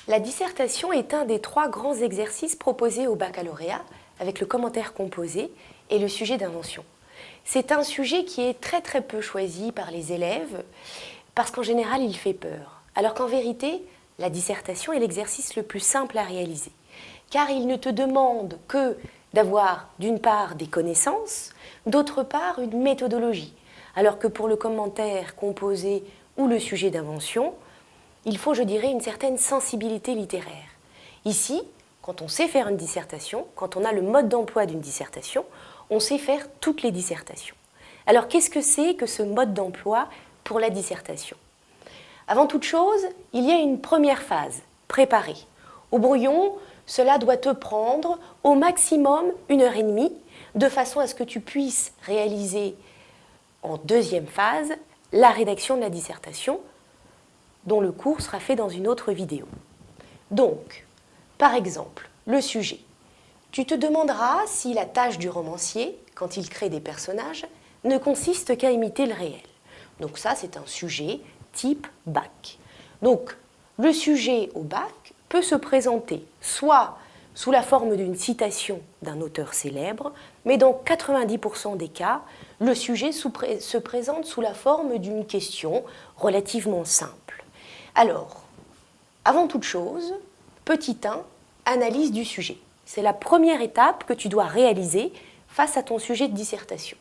La dissertation est un des 3 grands exercices proposés au baccalauréat avec le commentaire composé et le sujet d'invention. C'est un sujet qui est très peu choisi par les élèves parce qu'en général il fait peur. Alors qu'en vérité, la dissertation est l'exercice le plus simple à réaliser. Car il ne te demande que d'avoir d'une part des connaissances, d'autre part une méthodologie. Alors que pour le commentaire composé ou le sujet d'invention, il faut, je dirais, une certaine sensibilité littéraire. Ici, quand on sait faire une dissertation, quand on a le mode d'emploi d'une dissertation, on sait faire toutes les dissertations. Alors qu'est-ce que c'est que ce mode d'emploi pour la dissertation? Avant toute chose, il y a une première phase, préparer. Au brouillon, cela doit te prendre au maximum 1h30, de façon à ce que tu puisses réaliser en deuxième phase la rédaction de la dissertation, dont le cours sera fait dans une autre vidéo. Donc, par exemple, le sujet. Tu te demanderas si la tâche du romancier, quand il crée des personnages, ne consiste qu'à imiter le réel. Donc ça, c'est un sujet type bac. Donc, le sujet au bac peut se présenter soit sous la forme d'une citation d'un auteur célèbre, mais dans 90% des cas, le sujet se présente sous la forme d'une question relativement simple. Alors, avant toute chose, petit 1, analyse du sujet. C'est la première étape que tu dois réaliser face à ton sujet de dissertation.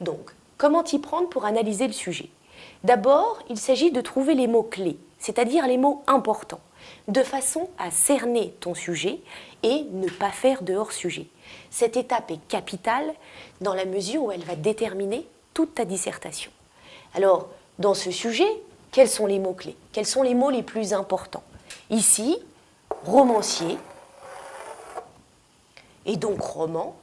Donc, comment t'y prendre pour analyser le sujet? D'abord, il s'agit de trouver les mots-clés, c'est-à-dire les mots importants, de façon à cerner ton sujet et ne pas faire de hors-sujet. Cette étape est capitale dans la mesure où elle va déterminer toute ta dissertation. Alors, dans ce sujet, quels sont les mots-clés? Quels sont les mots les plus importants? Ici, romancier, et donc roman.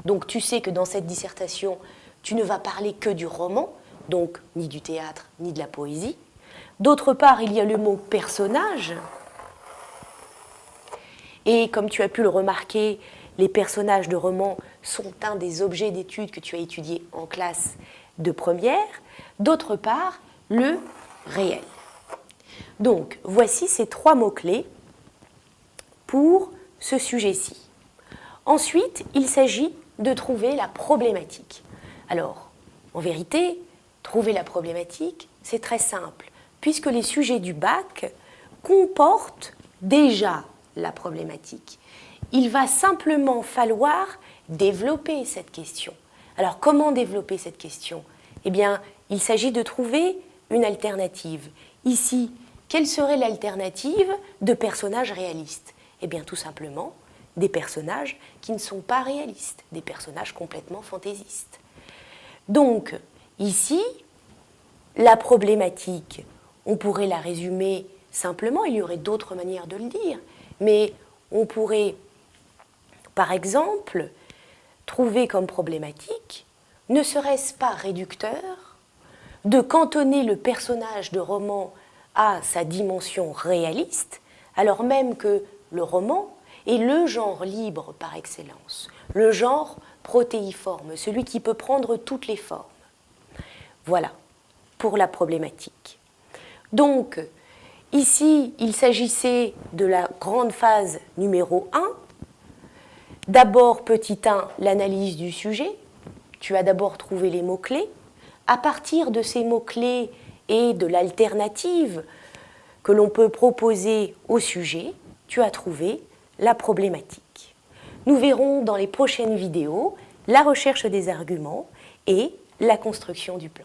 Donc tu sais que dans cette dissertation, tu ne vas parler que du roman, donc ni du théâtre, ni de la poésie. D'autre part, il y a le mot personnage. Et comme tu as pu le remarquer, les personnages de romans sont un des objets d'étude que tu as étudié en classe de première. D'autre part, le réel. Donc, voici ces 3 mots-clés pour ce sujet-ci. Ensuite, il s'agit de trouver la problématique. Alors, en vérité, trouver la problématique, c'est très simple, puisque les sujets du bac comportent déjà la problématique. Il va simplement falloir développer cette question. Alors, comment développer cette question? Eh bien, il s'agit de trouver une alternative. Ici, quelle serait l'alternative de personnages réalistes? Eh bien, tout simplement, des personnages qui ne sont pas réalistes, des personnages complètement fantaisistes. Donc, ici, la problématique, on pourrait la résumer simplement, il y aurait d'autres manières de le dire, mais on pourrait, par exemple, trouver comme problématique, ne serait-ce pas réducteur, de cantonner le personnage de roman à sa dimension réaliste, alors même que le roman est le genre libre par excellence, le genre protéiforme, celui qui peut prendre toutes les formes. Voilà pour la problématique. Donc, ici, il s'agissait de la grande phase numéro 1. D'abord, petit 1, l'analyse du sujet. Tu as d'abord trouvé les mots-clés. À partir de ces mots-clés et de l'alternative que l'on peut proposer au sujet, tu as trouvé la problématique. Nous verrons dans les prochaines vidéos la recherche des arguments et la construction du plan.